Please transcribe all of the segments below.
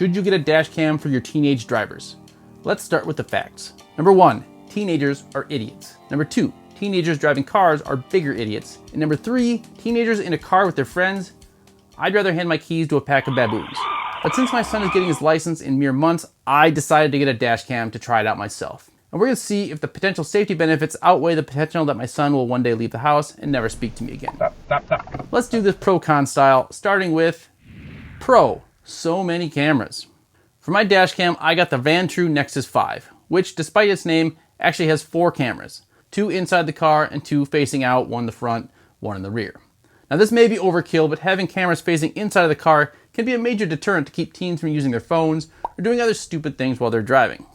Should you get a dash cam for your teenage drivers? Let's start with the facts. Number 1, teenagers are idiots. Number 2, teenagers driving cars are bigger idiots. And number 3, teenagers in a car with their friends, I'd rather hand my keys to a pack of baboons. But since my son is getting his license in mere months, I decided to get a dash cam to try it out myself. And we're gonna see if the potential safety benefits outweigh the potential that my son will one day leave the house and never speak to me again. Stop. Let's do this pro-con style, starting with pro. So many cameras. For my dash cam, I got the Vantrue Nexus 5, which despite its name, actually has 4 cameras. 2 inside the car and 2 facing out, 1 in the front, 1 in the rear. Now this may be overkill, but having cameras facing inside of the car can be a major deterrent to keep teens from using their phones or doing other stupid things while they're driving.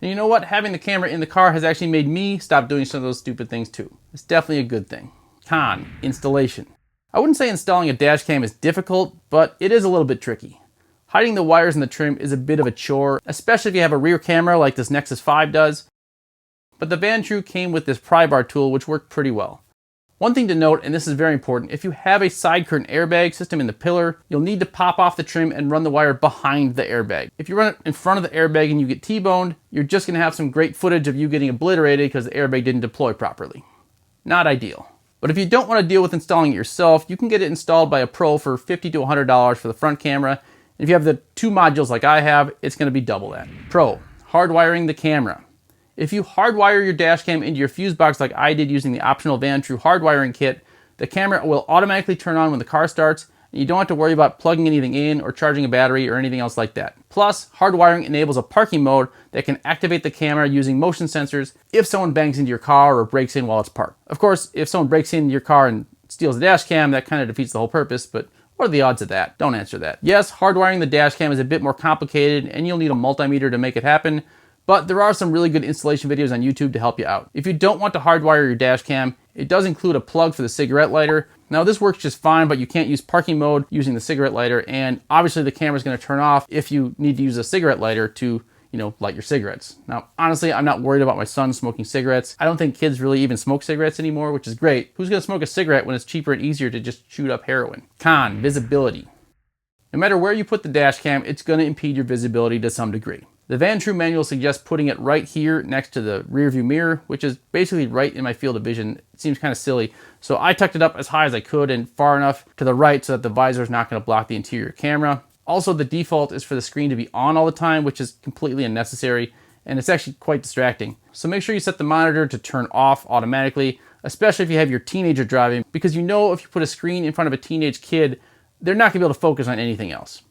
And you know what? Having the camera in the car has actually made me stop doing some of those stupid things too. It's definitely a good thing. Con, installation. I wouldn't say installing a dash cam is difficult, but it is a little bit tricky. Hiding the wires in the trim is a bit of a chore, especially if you have a rear camera like this Nexus 5 does. But the Vantrue came with this pry bar tool, which worked pretty well. One thing to note, and this is very important, if you have a side curtain airbag system in the pillar, you'll need to pop off the trim and run the wire behind the airbag. If you run it in front of the airbag and you get T-boned, you're just going to have some great footage of you getting obliterated because the airbag didn't deploy properly. Not ideal. But if you don't want to deal with installing it yourself, you can get it installed by a pro for $50 to $100 for the front camera. And if you have the 2 modules like I have, it's going to be double that. Pro, hardwiring the camera. If you hardwire your dash cam into your fuse box like I did using the optional Vantrue hardwiring kit, the camera will automatically turn on when the car starts, and you don't have to worry about plugging anything in or charging a battery or anything else like that. Plus, hardwiring enables a parking mode that can activate the camera using motion sensors if someone bangs into your car or breaks in while it's parked. Of course, if someone breaks into your car and steals the dash cam, that kind of defeats the whole purpose, but what are the odds of that? Don't answer that. Yes, hardwiring the dash cam is a bit more complicated and you'll need a multimeter to make it happen, but there are some really good installation videos on YouTube to help you out. If you don't want to hardwire your dash cam, it does include a plug for the cigarette lighter. Now this works just fine, but you can't use parking mode using the cigarette lighter, and obviously the camera is going to turn off if you need to use a cigarette lighter to, light your cigarettes. Now, honestly, I'm not worried about my son smoking cigarettes. I don't think kids really even smoke cigarettes anymore, which is great. Who's going to smoke a cigarette when it's cheaper and easier to just shoot up heroin? Con, visibility. No matter where you put the dash cam, it's going to impede your visibility to some degree. The Vantrue manual suggests putting it right here next to the rear view mirror, which is basically right in my field of vision. It seems kind of silly. So I tucked it up as high as I could and far enough to the right so that the visor is not going to block the interior camera. Also, the default is for the screen to be on all the time, which is completely unnecessary, and it's actually quite distracting. So make sure you set the monitor to turn off automatically, especially if you have your teenager driving, because if you put a screen in front of a teenage kid, they're not going to be able to focus on anything else.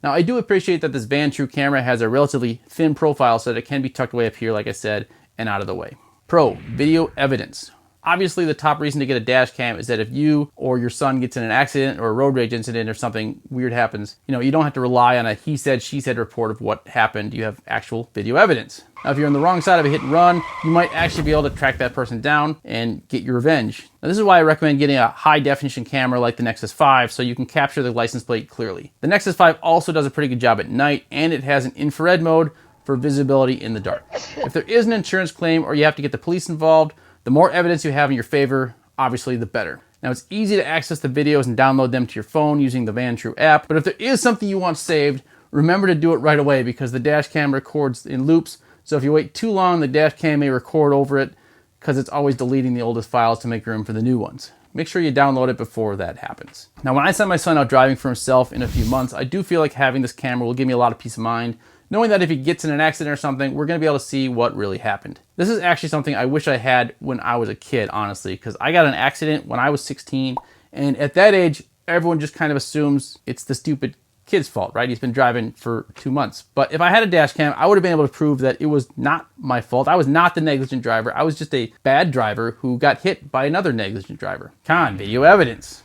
Now, I do appreciate that this Vantrue camera has a relatively thin profile so that it can be tucked away up here, like I said, and out of the way. Pro, video evidence. Obviously, the top reason to get a dash cam is that if you or your son gets in an accident or a road rage incident or something weird happens, you don't have to rely on a he said, she said report of what happened. You have actual video evidence. Now, if you're on the wrong side of a hit and run, you might actually be able to track that person down and get your revenge. Now, this is why I recommend getting a high definition camera like the Nexus 5 so you can capture the license plate clearly. The Nexus 5 also does a pretty good job at night, and it has an infrared mode for visibility in the dark. If there is an insurance claim or you have to get the police involved, the more evidence you have in your favor, obviously the better. Now, it's easy to access the videos and download them to your phone using the Vantrue app, but if there is something you want saved, remember to do it right away because the dash cam records in loops. So if you wait too long, the dash cam may record over it because it's always deleting the oldest files to make room for the new ones. Make sure you download it before that happens. Now, when I send my son out driving for himself in a few months, I do feel like having this camera will give me a lot of peace of mind, knowing that if he gets in an accident or something, we're going to be able to see what really happened. This is actually something I wish I had when I was a kid, honestly, because I got in an accident when I was 16, and at that age, everyone just kind of assumes it's the stupid kid's fault, right? He's been driving for 2 months. But if I had a dash cam, I would have been able to prove that it was not my fault. I was not the negligent driver. I was just a bad driver who got hit by another negligent driver. Con, video evidence.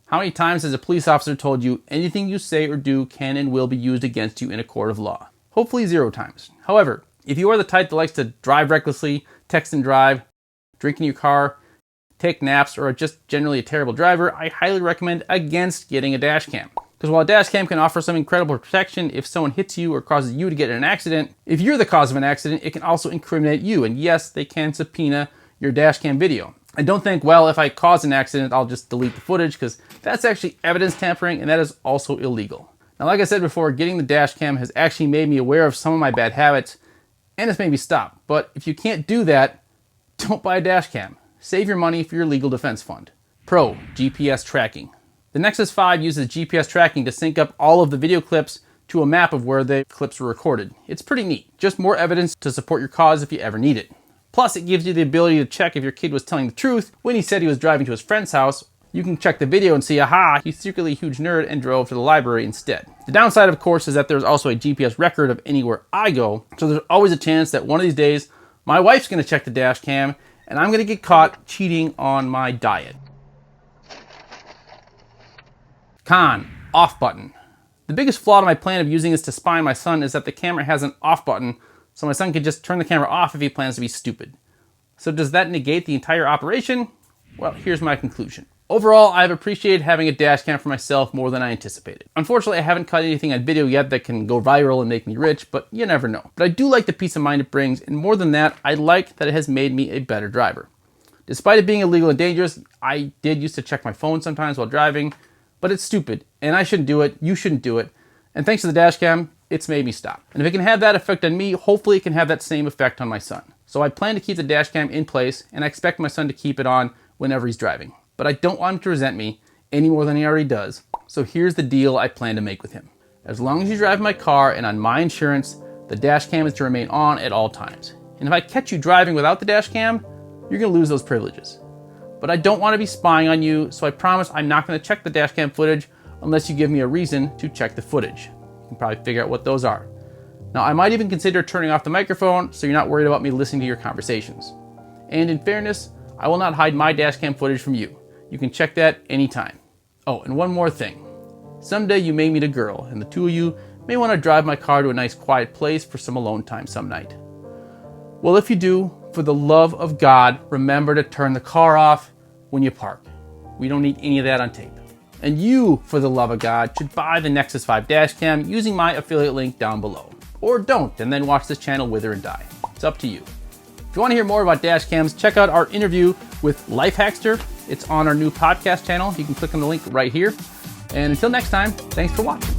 How many times has a police officer told you anything you say or do can and will be used against you in a court of law? Hopefully 0 times. However, if you are the type that likes to drive recklessly, text and drive, drink in your car, take naps, or are just generally a terrible driver, I highly recommend against getting a dash cam. Because while a dash cam can offer some incredible protection if someone hits you or causes you to get in an accident, if you're the cause of an accident, it can also incriminate you. And yes, they can subpoena your dash cam video. And don't think, well, if I cause an accident, I'll just delete the footage, because that's actually evidence tampering, and that is also illegal. Now, like I said before, getting the dash cam has actually made me aware of some of my bad habits, and it's made me stop. But if you can't do that, don't buy a dash cam. Save your money for your legal defense fund. Pro, GPS tracking. The Nexus 5 uses GPS tracking to sync up all of the video clips to a map of where the clips were recorded. It's pretty neat. Just more evidence to support your cause if you ever need it. Plus, it gives you the ability to check if your kid was telling the truth when he said he was driving to his friend's house. You can check the video and see, aha, he's secretly a huge nerd and drove to the library instead. The downside, of course, is that there's also a GPS record of anywhere I go, so there's always a chance that one of these days, my wife's gonna check the dash cam, and I'm gonna get caught cheating on my diet. Con, off button. The biggest flaw to my plan of using this to spy on my son is that the camera has an off button, so my son can just turn the camera off if he plans to be stupid. So does that negate the entire operation? Well, here's my conclusion. Overall, I've appreciated having a dash cam for myself more than I anticipated. Unfortunately, I haven't caught anything on video yet that can go viral and make me rich, but you never know. But I do like the peace of mind it brings, and more than that, I like that it has made me a better driver. Despite it being illegal and dangerous, I did used to check my phone sometimes while driving, but it's stupid, and I shouldn't do it, you shouldn't do it, and thanks to the dash cam, it's made me stop. And if it can have that effect on me, hopefully it can have that same effect on my son. So I plan to keep the dash cam in place, and I expect my son to keep it on whenever he's driving. But I don't want him to resent me any more than he already does. So here's the deal I plan to make with him. As long as you drive my car and on my insurance, the dash cam is to remain on at all times. And if I catch you driving without the dash cam, you're gonna lose those privileges. But I don't want to be spying on you, so I promise I'm not gonna check the dash cam footage unless you give me a reason to check the footage. You can probably figure out what those are. Now, I might even consider turning off the microphone so you're not worried about me listening to your conversations. And in fairness, I will not hide my dash cam footage from you. You can check that anytime. Oh, and one more thing. Someday you may meet a girl, and the two of you may want to drive my car to a nice quiet place for some alone time some night. Well, if you do, for the love of God, remember to turn the car off when you park. We don't need any of that on tape. And you, for the love of God, should buy the Nexus 5 dash cam using my affiliate link down below. Or don't, and then watch this channel wither and die. It's up to you. If you want to hear more about dash cams, check out our interview with Lifehackster. It's on our new podcast channel. You can click on the link right here. And until next time, thanks for watching.